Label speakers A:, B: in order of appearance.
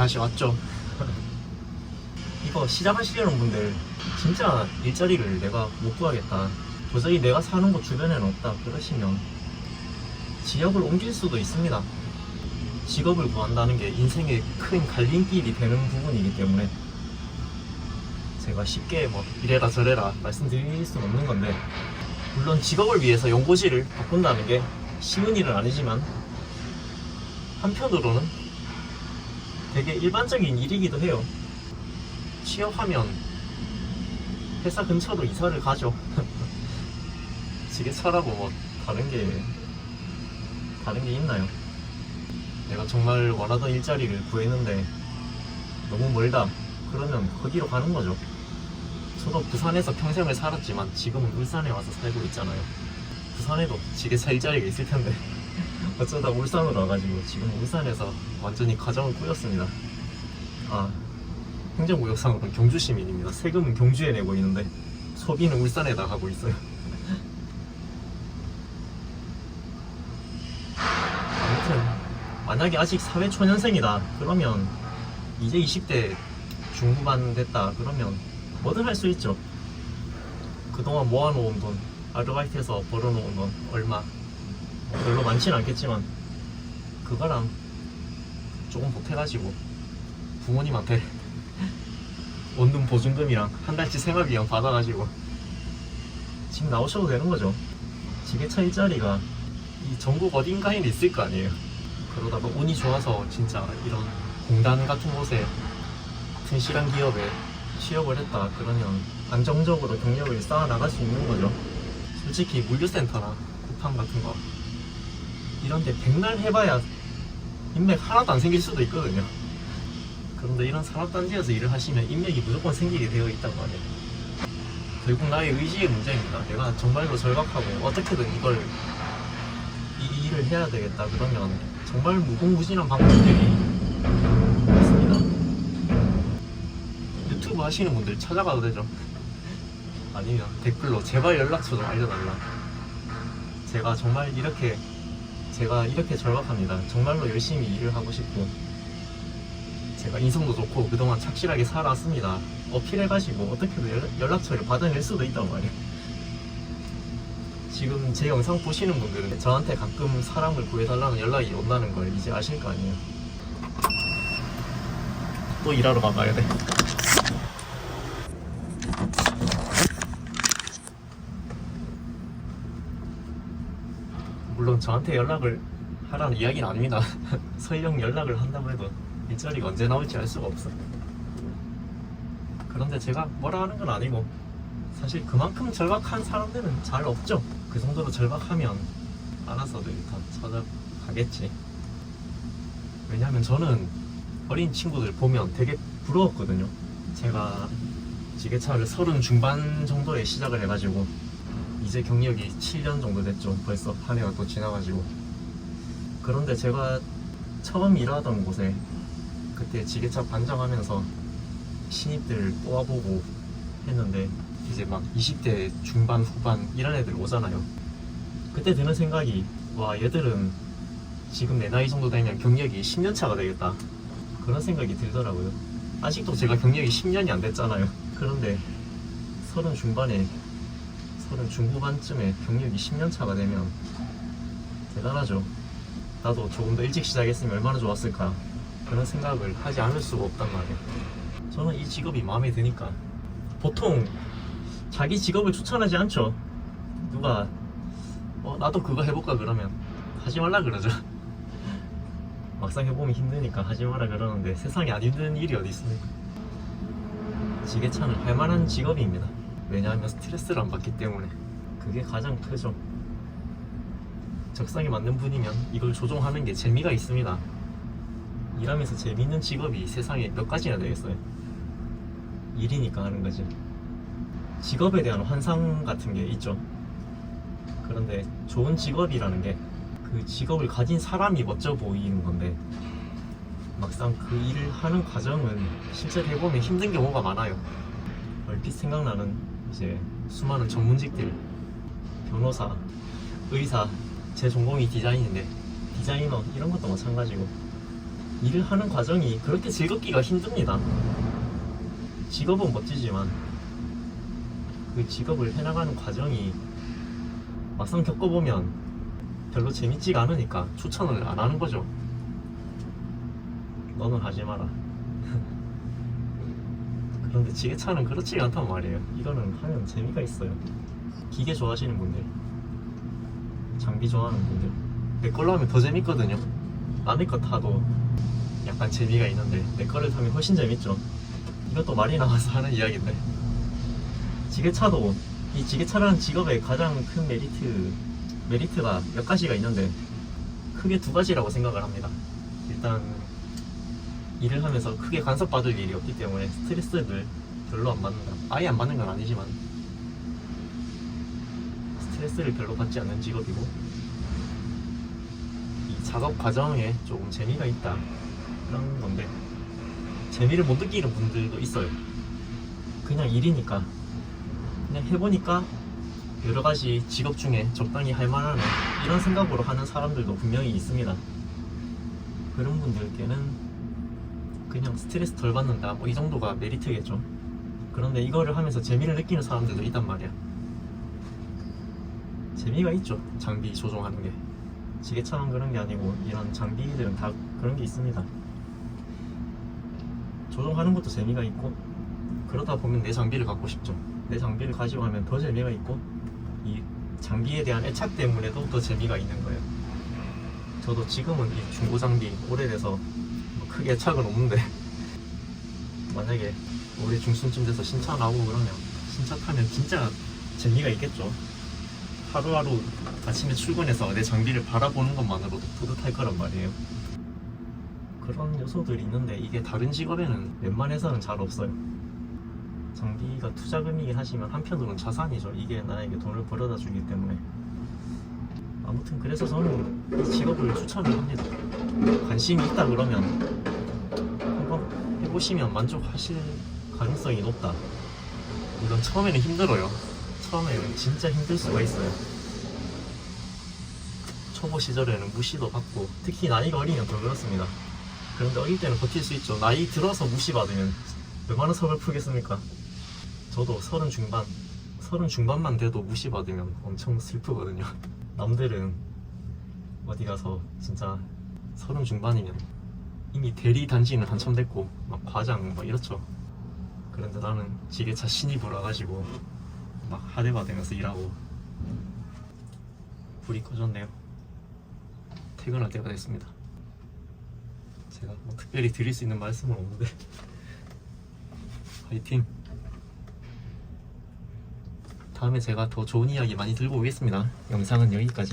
A: 다시 왔죠. 이거 시작하시려는 분들 진짜 일자리를 내가 못 구하겠다, 도저히 내가 사는 곳 주변에는 없다 그러시면 지역을 옮길 수도 있습니다. 직업을 구한다는 게 인생의 큰 갈림길이 되는 부분이기 때문에 제가 쉽게 뭐 이래라 저래라 말씀드릴 수는 없는 건데, 물론 직업을 위해서 연고지를 바꾼다는 게 쉬운 일은 아니지만 한편으로는 되게 일반적인 일이기도 해요. 취업하면 회사 근처로 이사를 가죠. 지게차라고 뭐 다른 게 있나요? 내가 정말 원하던 일자리를 구했는데 너무 멀다 그러면 거기로 가는 거죠. 저도 부산에서 평생을 살았지만 지금은 울산에 와서 살고 있잖아요. 부산에도 지게차 일자리가 있을 텐데 어쩌다 울산으로 와가지고 지금 울산에서 완전히 가정을 꾸렸습니다. 행정구역상으로는 경주 시민입니다. 세금은 경주에 내고 있는데 소비는 울산에다 하고 있어요. 아무튼 만약에 아직 사회초년생이다 그러면 이제 20대 중후반 됐다 그러면 뭐든 할 수 있죠. 그동안 모아놓은 돈, 아르바이트해서 벌어놓은 돈 얼마 별로 많진 않겠지만 그거랑 조금 보태가지고 부모님한테 원룸 보증금이랑 한 달치 생활비용 받아가지고 지금 나오셔도 되는 거죠. 지게차 일자리가 이 전국 어딘가에는 있을 거 아니에요. 그러다가 운이 좋아서 진짜 이런 공단 같은 곳에 튼실한 기업에 취업을 했다 그러면 안정적으로 경력을 쌓아 나갈 수 있는 거죠. 솔직히 물류센터나 쿠팡 같은 거 이런데 백날 해봐야 인맥 하나도 안 생길 수도 있거든요. 그런데 이런 산업단지에서 일을 하시면 인맥이 무조건 생기게 되어 있다고 하네요. 결국 나의 의지의 문제입니다. 내가 정말로 절박하고 어떻게든 이 일을 해야 되겠다 그러면 정말 무궁무진한 방법들이 있습니다. 유튜브 하시는 분들 찾아가도 되죠. 아니면 댓글로 제발 연락처 좀 알려달라. 제가 이렇게 절박합니다. 정말로 열심히 일을 하고 싶고 제가 인성도 좋고 그동안 착실하게 살아왔습니다. 어필해가지고 어떻게든 연락처를 받아낼 수도 있단 말이에요. 지금 제 영상 보시는 분들은 저한테 가끔 사람을 구해달라는 연락이 온다는 걸 이제 아실 거 아니에요. 또 일하러 가봐야 돼. 물론 저한테 연락을 하라는 이야기는 아닙니다. 설령 연락을 한다고 해도 일자리가 언제 나올지 알 수가 없어. 그런데 제가 뭐라 하는 건 아니고 사실 그만큼 절박한 사람들은 잘 없죠. 그 정도로 절박하면 알아서들 다 찾아가겠지. 왜냐하면 저는 어린 친구들 보면 되게 부러웠거든요. 제가 지게차를 30 중반 정도에 시작을 해가지고 이제 경력이 7년 정도 됐죠. 벌써 한 해가 또 지나가지고. 그런데 제가 처음 일하던 곳에 그때 지게차 반장하면서 신입들 뽑아보고 했는데 이제 막 20대 중반 후반 이런 애들 오잖아요. 그때 드는 생각이 와 얘들은 지금 내 나이 정도 되면 경력이 10년 차가 되겠다 그런 생각이 들더라고요. 아직도 제가 경력이 10년이 안 됐잖아요. 그런데 30 중반에 30 중후반쯤에 경력이 10년 차가 되면 대단하죠. 나도 조금 더 일찍 시작했으면 얼마나 좋았을까 그런 생각을 하지 않을 수가 없단 말이에요. 저는 이 직업이 마음에 드니까. 보통 자기 직업을 추천하지 않죠. 누가 나도 그거 해볼까 그러면 하지 말라 그러죠. 막상 해보면 힘드니까 하지 마라 그러는데 세상에 안 힘든 일이 어디 있습니까. 지게차는 할만한 직업입니다. 왜냐하면 스트레스를 안 받기 때문에. 그게 가장 크죠. 적성에 맞는 분이면 이걸 조종하는 게 재미가 있습니다. 일하면서 재미있는 직업이 세상에 몇 가지나 되겠어요. 일이니까 하는 거지. 직업에 대한 환상 같은 게 있죠. 그런데 좋은 직업이라는 게 그 직업을 가진 사람이 멋져 보이는 건데 막상 그 일을 하는 과정은 실제 해보면 힘든 경우가 많아요. 얼핏 생각나는 이제 수많은 전문직들, 변호사, 의사, 제 전공이 디자인인데 디자이너 이런 것도 마찬가지고 일을 하는 과정이 그렇게 즐겁기가 힘듭니다. 직업은 멋지지만 그 직업을 해나가는 과정이 막상 겪어보면 별로 재밌지가 않으니까 추천을 안 하는 거죠. 너는 하지 마라. 그런데 지게차는 그렇지가 않단 말이에요. 이거는 하면 재미가 있어요. 기계 좋아하시는 분들, 장비 좋아하는 분들, 내 걸로 하면 더 재밌거든요. 남의 거 타도 약간 재미가 있는데 내 거를 타면 훨씬 재밌죠. 이것도 말이 나와서 하는 이야기인데, 지게차도 이 지게차라는 직업의 가장 큰 메리트가 몇 가지가 있는데 크게 두 가지라고 생각을 합니다. 일단 일을 하면서 크게 간섭받을 일이 없기 때문에 스트레스를 별로 안 받는다. 아예 안 받는 건 아니지만 스트레스를 별로 받지 않는 직업이고, 이 작업 과정에 조금 재미가 있다, 그런 건데 재미를 못 느끼는 분들도 있어요. 그냥 일이니까, 그냥 해보니까 여러 가지 직업 중에 적당히 할 만한 이런 생각으로 하는 사람들도 분명히 있습니다. 그런 분들께는 그냥 스트레스 덜 받는다, 뭐 이 정도가 메리트겠죠. 그런데 이거를 하면서 재미를 느끼는 사람들도 있단 말이야. 재미가 있죠, 장비 조종하는 게. 지게차만 그런 게 아니고 이런 장비들은 다 그런 게 있습니다. 조종하는 것도 재미가 있고, 그러다 보면 내 장비를 갖고 싶죠. 내 장비를 가지고 하면 더 재미가 있고, 이 장비에 대한 애착 때문에도 더 재미가 있는 거예요. 저도 지금은 이 중고 장비 오래돼서 뭐 크게 애착은 없는데 만약에 올해 중순쯤 돼서 신차 나오고 그러면 신차 타면 진짜 재미가 있겠죠. 하루하루 아침에 출근해서 내 장비를 바라보는 것만으로도 뿌듯할 거란 말이에요. 그런 요소들이 있는데 이게 다른 직업에는 웬만해서는 잘 없어요. 장비가 투자금이긴 하지만 한편으로는 자산이죠. 이게 나에게 돈을 벌어다 주기 때문에. 아무튼 그래서 저는 이 직업을 추천을 합니다. 관심이 있다 그러면 한번 해보시면 만족하실 가능성이 높다. 물론 처음에는 힘들어요. 처음에는 진짜 힘들 수가 있어요. 초보 시절에는 무시도 받고, 특히 나이가 어리면 더 그렇습니다. 그런데 어릴 때는 버틸 수 있죠. 나이 들어서 무시받으면 얼마나 서글프겠습니까? 저도 30 중반만 돼도 무시받으면 엄청 슬프거든요. 남들은 어디 가서 진짜 30 중반이면 이미 대리 단지는 당첨됐고 막 과장 막 이렇죠. 그런데 나는 지게차 신입으로 와가지고 막 하대받으면서 일하고. 불이 꺼졌네요. 퇴근할 때가 됐습니다. 제가 뭐 특별히 드릴 수 있는 말씀은 없는데 화이팅! 다음에 제가 더 좋은 이야기 많이 들고 오겠습니다. 영상은 여기까지.